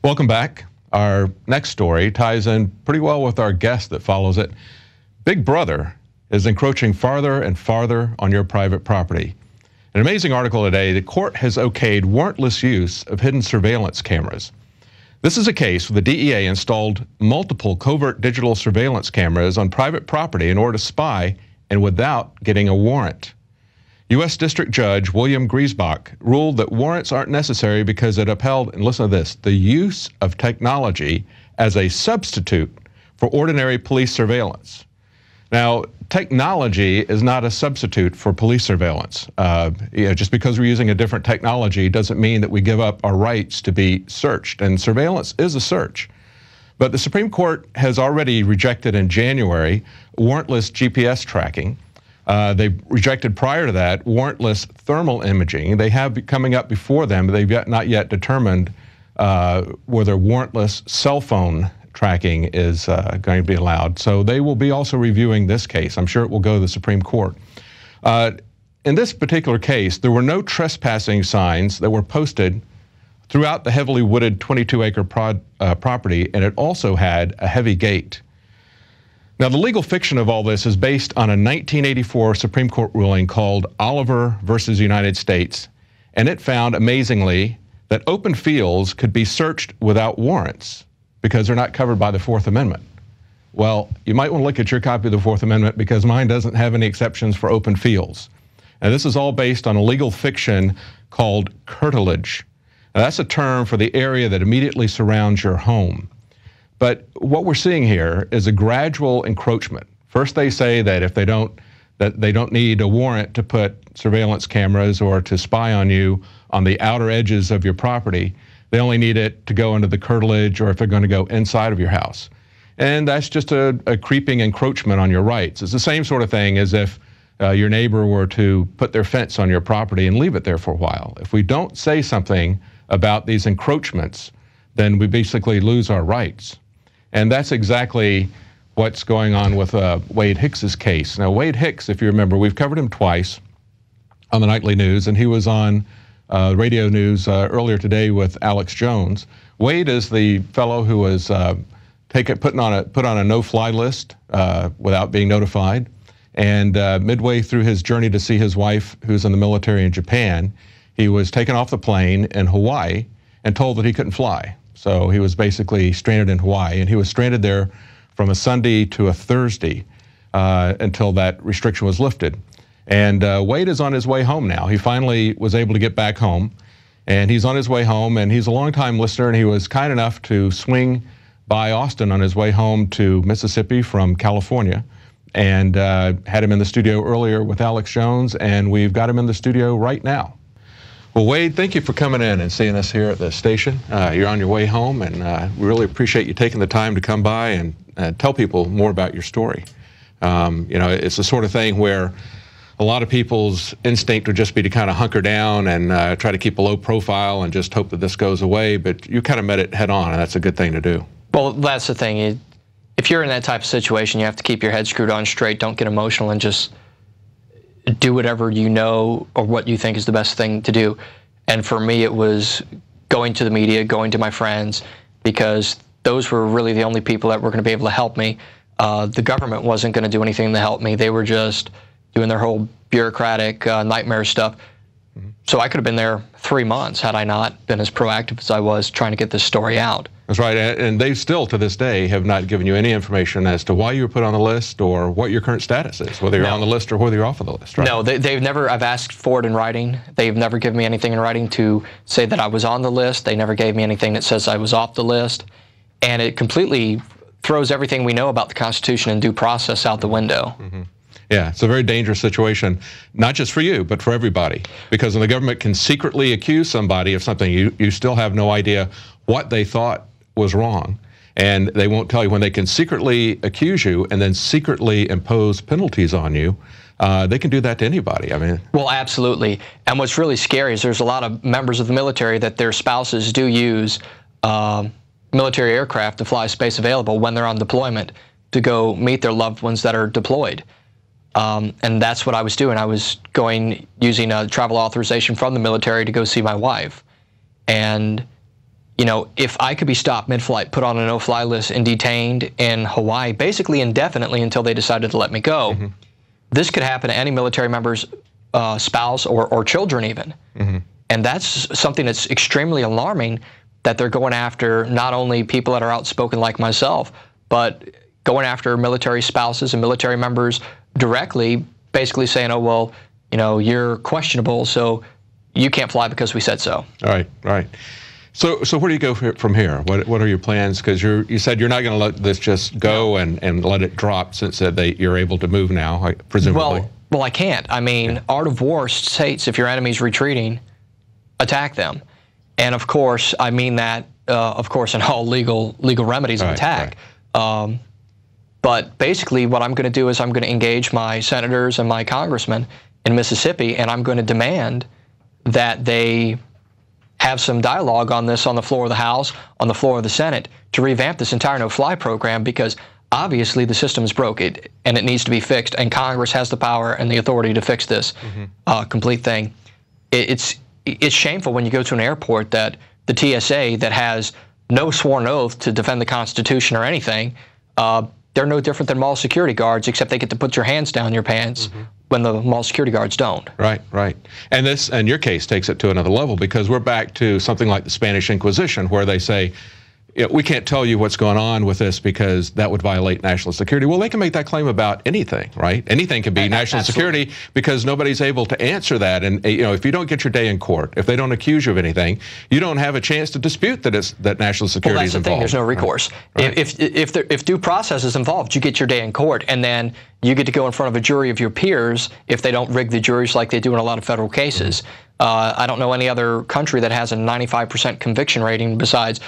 Welcome back. Our next story ties in pretty well with our guest that follows it. Big Brother is encroaching farther and farther on your private property. An amazing article today, the court has okayed warrantless use of hidden surveillance cameras. This is a case where the DEA installed multiple covert digital surveillance cameras on private property in order to spy and without getting a warrant. U.S. District Judge William Griesbach ruled that warrants aren't necessary because it upheld, and listen to this, the use of technology as a substitute for ordinary police surveillance. Now, technology is not a substitute for police surveillance. Just because we're using a different technology doesn't mean that we give up our rights to be searched, and surveillance is a search. But the Supreme Court has already rejected in January warrantless GPS tracking. They rejected prior to that warrantless thermal imaging. They have coming up before them, but they've not yet determined whether warrantless cell phone tracking is going to be allowed. So they will be also reviewing this case. I'm sure it will go to the Supreme Court. In this particular case, there were no trespassing signs that were posted throughout the heavily wooded 22-acre property, and it also had a heavy gate. Now, the legal fiction of all this is based on a 1984 Supreme Court ruling called Oliver versus United States, and it found, amazingly, that open fields could be searched without warrants because they're not covered by the Fourth Amendment. Well, you might want to look at your copy of the Fourth Amendment because mine doesn't have any exceptions for open fields. And this is all based on a legal fiction called curtilage. Now, that's a term for the area that immediately surrounds your home. But what we're seeing here is a gradual encroachment. First, they say that if they don't need a warrant to put surveillance cameras or to spy on you on the outer edges of your property. They only need it to go into the curtilage or if they're going to go inside of your house. And that's just a creeping encroachment on your rights. It's the same sort of thing as if your neighbor were to put their fence on your property and leave it there for a while. If we don't say something about these encroachments, then we basically lose our rights. And that's exactly what's going on with Wade Hicks's case. Now, Wade Hicks, if you remember, we've covered him twice on the nightly news, and he was on radio news earlier today with Alex Jones. Wade is the fellow who was put on a no-fly list without being notified, and midway through his journey to see his wife, who's in the military in Japan, he was taken off the plane in Hawaii and told that he couldn't fly. So he was basically stranded in Hawaii, and he was stranded there from a Sunday to a Thursday until that restriction was lifted. And Wade is on his way home now. He finally was able to get back home, and he's on his way home, and he's a longtime listener, and he was kind enough to swing by Austin on his way home to Mississippi from California, and had him in the studio earlier with Alex Jones, and we've got him in the studio right now. Well, Wade, thank you for coming in and seeing us here at the station. You're on your way home, and we really appreciate you taking the time to come by and tell people more about your story. It's the sort of thing where a lot of people's instinct would just be to kind of hunker down and try to keep a low profile and just hope that this goes away, but you kind of met it head on, and that's a good thing to do. Well, that's the thing. If you're in that type of situation, you have to keep your head screwed on straight, don't get emotional, and just do whatever you know or what you think is the best thing to do. And for me, it was going to the media, going to my friends, because those were really the only people that were going to be able to help me. The government wasn't going to do anything to help me. They were just doing their whole bureaucratic nightmare stuff. So I could have been there 3 months had I not been as proactive as I was trying to get this story out. That's right, and they still, to this day, have not given you any information as to why you were put on the list or what your current status is, whether you're on the list or whether you're off of the list, right? No, they've never, I've asked for it in writing. They've never given me anything in writing to say that I was on the list. They never gave me anything that says I was off the list. And it completely throws everything we know about the Constitution and due process out the window. Yeah, it's a very dangerous situation, not just for you, but for everybody. Because when the government can secretly accuse somebody of something, you still have no idea what they thought was wrong. And they won't tell you. When they can secretly accuse you and then secretly impose penalties on you, they can do that to anybody. I mean, well, absolutely. And what's really scary is there's a lot of members of the military that their spouses do use military aircraft to fly space available when they're on deployment to go meet their loved ones that are deployed. And that's what I was doing. I was going using a travel authorization from the military to go see my wife. And, you know, if I could be stopped mid-flight, put on a no-fly list, and detained in Hawaii, basically indefinitely until they decided to let me go, this could happen to any military member's spouse or children even. And that's something that's extremely alarming, that they're going after not only people that are outspoken like myself, but going after military spouses and military members directly, basically saying, oh, well, you know, you're questionable, so you can't fly because we said so. All right, all right. So where do you go from here? What are your plans? Because you said you're not going to let this just go and let it drop, since you're able to move now, presumably. Well, I can't. I mean, Art of War states if your enemy's retreating, attack them. And of course, I mean that, of course, in all legal remedies of attack. Right. But basically, what I'm going to do is I'm going to engage my senators and my congressmen in Mississippi, and I'm going to demand that they have some dialogue on this on the floor of the House, on the floor of the Senate, to revamp this entire no-fly program, because obviously the system is broke and it needs to be fixed, and Congress has the power and the authority to fix this complete thing. It's shameful when you go to an airport that the TSA, that has no sworn oath to defend the Constitution or anything, they're no different than mall security guards, except they get to put your hands down your pants when the mall security guards don't. Right, right. And your case takes it to another level, because we're back to something like the Spanish Inquisition, where they say, we can't tell you what's going on with this because that would violate national security. Well, they can make that claim about anything, right? Anything can be national security, because nobody's able to answer that. And you know, if you don't get your day in court, if they don't accuse you of anything, you don't have a chance to dispute that national security is involved. Well, that's the thing. There's no recourse. Right. If due process is involved, you get your day in court, and then you get to go in front of a jury of your peers if they don't rig the juries like they do in a lot of federal cases. I don't know any other country that has a 95% conviction rating besides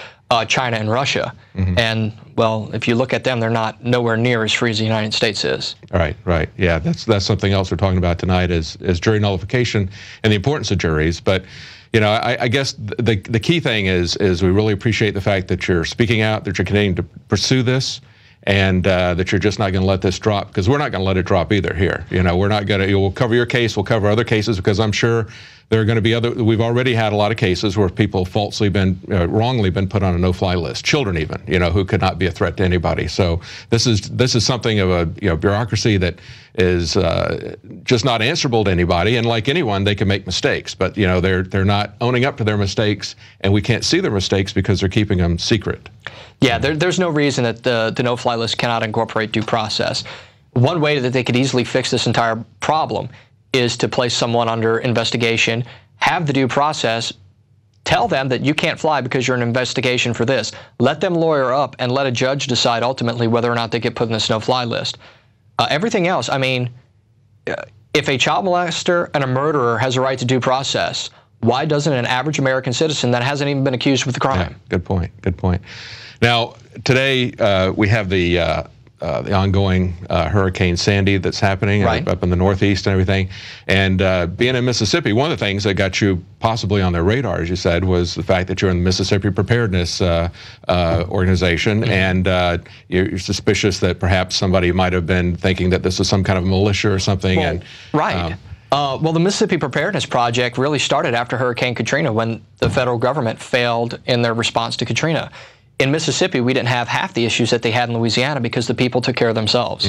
China and Russia. And, well, if you look at them, they're nowhere near as free as the United States is. Right, right. Yeah, that's something else we're talking about tonight is jury nullification and the importance of juries. But, you know, I guess the key thing is we really appreciate the fact that you're speaking out, that you're continuing to pursue this, and that you're just not going to let this drop, because we're not going to let it drop either here. You know, we're not going to, we'll cover your case, we'll cover other cases, because I'm sure there are going to be we've already had a lot of cases where people falsely wrongly been put on a no-fly list, children even, you know, who could not be a threat to anybody. So this is something of a bureaucracy that is just not answerable to anybody, and like anyone, they can make mistakes, but you know, they're not owning up to their mistakes, and we can't see their mistakes because they're keeping them secret. Yeah, there's no reason that the no-fly list cannot incorporate due process. One way that they could easily fix this entire problem is to place someone under investigation, have the due process, tell them that you can't fly because you're in investigation for this. Let them lawyer up and let a judge decide ultimately whether or not they get put in this no-fly list. Everything else, I mean, if a child molester and a murderer has a right to due process, why doesn't an average American citizen that hasn't even been accused with a crime? Yeah, good point, good point. Now, today we have the ongoing Hurricane Sandy that's happening up in the Northeast and everything. And being in Mississippi, one of the things that got you possibly on their radar, as you said, was the fact that you're in the Mississippi Preparedness Organization, and you're suspicious that perhaps somebody might have been thinking that this was some kind of militia or something. Well, well, the Mississippi Preparedness Project really started after Hurricane Katrina, when the federal government failed in their response to Katrina. In Mississippi, we didn't have half the issues that they had in Louisiana because the people took care of themselves.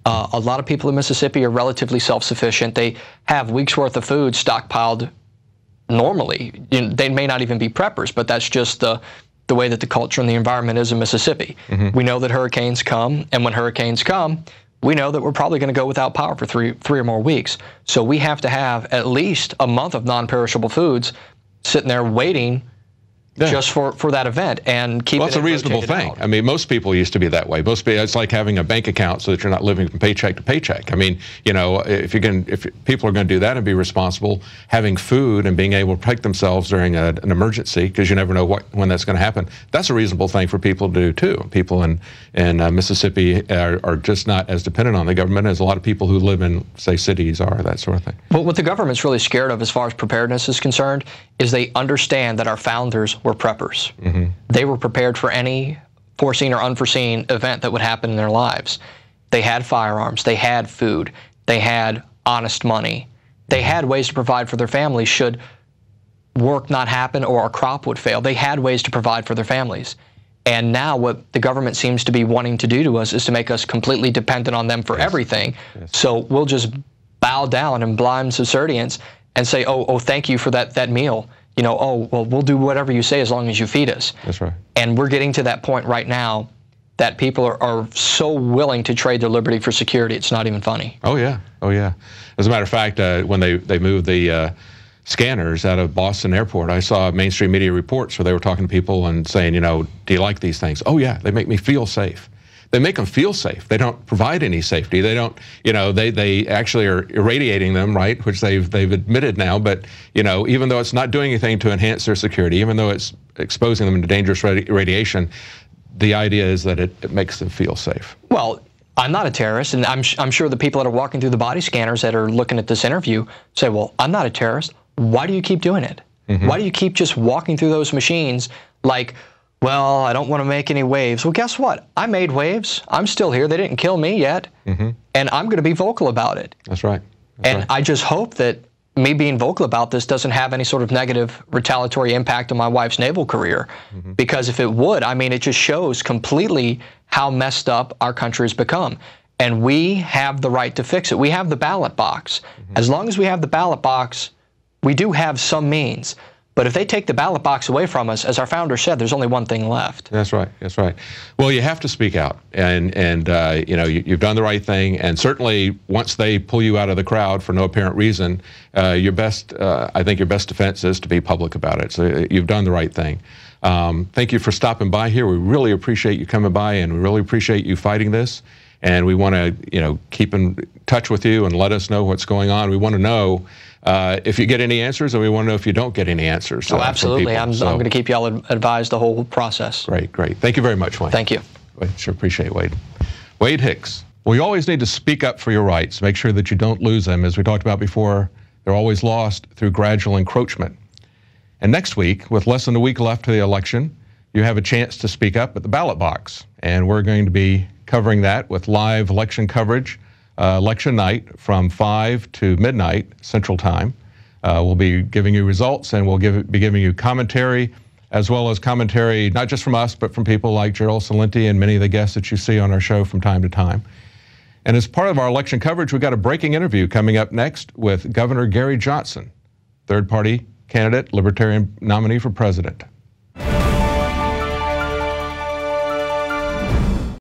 A lot of people in Mississippi are relatively self-sufficient. They have weeks' worth of food stockpiled normally. They may not even be preppers, but that's just the way that the culture and the environment is in Mississippi. We know that hurricanes come, and when hurricanes come, we know that we're probably going to go without power for three or more weeks. So we have to have at least a month of non-perishable foods sitting there waiting just for that event, and keep it. Well, it's a reasonable thing. I mean, most people used to be that way. Most people, it's like having a bank account so that you're not living from paycheck to paycheck. I mean, you know, if people are going to do that and be responsible, having food and being able to protect themselves during an emergency, because you never know when that's going to happen, that's a reasonable thing for people to do too. People in Mississippi are just not as dependent on the government as a lot of people who live in, say, cities are, that sort of thing. But what the government's really scared of as far as preparedness is concerned is they understand that our founders were preppers. They were prepared for any foreseen or unforeseen event that would happen in their lives. They had firearms, they had food, they had honest money, they had ways to provide for their families should work not happen or our crop would fail. They had ways to provide for their families. And now what the government seems to be wanting to do to us is to make us completely dependent on them for everything. So we'll just bow down in blind subservience and say, oh, thank you for that meal. You know, oh, well, we'll do whatever you say as long as you feed us. That's right. And we're getting to that point right now that people are so willing to trade their liberty for security, it's not even funny. Oh, yeah. Oh, yeah. As a matter of fact, when they moved the scanners out of Boston Airport, I saw mainstream media reports where they were talking to people and saying, you know, do you like these things? Oh, yeah, they make me feel safe. They make them feel safe. They don't provide any safety. They don't, you know, they actually are irradiating them, right, which they've admitted now. But, you know, even though it's not doing anything to enhance their security, even though it's exposing them to dangerous radiation, the idea is that it makes them feel safe. Well, I'm not a terrorist, and I'm sure the people that are walking through the body scanners that are looking at this interview say, well, I'm not a terrorist. Why do you keep doing it? Why do you keep just walking through those machines like, well, I don't want to make any waves? Well, guess what? I made waves. I'm still here. They didn't kill me yet. And I'm going to be vocal about it. That's right. I just hope that me being vocal about this doesn't have any sort of negative retaliatory impact on my wife's naval career. Because if it would, I mean, it just shows completely how messed up our country has become. And we have the right to fix it. We have the ballot box. As long as we have the ballot box, we do have some means. But if they take the ballot box away from us, as our founder said, there's only one thing left. That's right. That's right. Well, you have to speak out, and you know, you've done the right thing. And certainly, once they pull you out of the crowd for no apparent reason, your best, I think, your best defense is to be public about it. So you've done the right thing. Thank you for stopping by here. We really appreciate you coming by, and we really appreciate you fighting this. And we want to, you know, keep in touch with you and let us know what's going on. We want to know if you get any answers, and we want to know if you don't get any answers. Oh, absolutely. I'm going to keep y'all advised the whole process. Great, great. Thank you very much, Wade. Thank you. Sure appreciate it, Wade. Wade Hicks. Well, you always need to speak up for your rights. Make sure that you don't lose them. As we talked about before, they're always lost through gradual encroachment. And next week, with less than a week left to the election, you have a chance to speak up at the ballot box. And we're going to be covering that with live election coverage, election night from 5 to midnight Central Time. We'll be giving you results, and we'll be giving you commentary, as well as commentary not just from us, but from people like Gerald Celente and many of the guests that you see on our show from time to time. And as part of our election coverage, we've got a breaking interview coming up next with Governor Gary Johnson, third-party candidate, Libertarian nominee for president.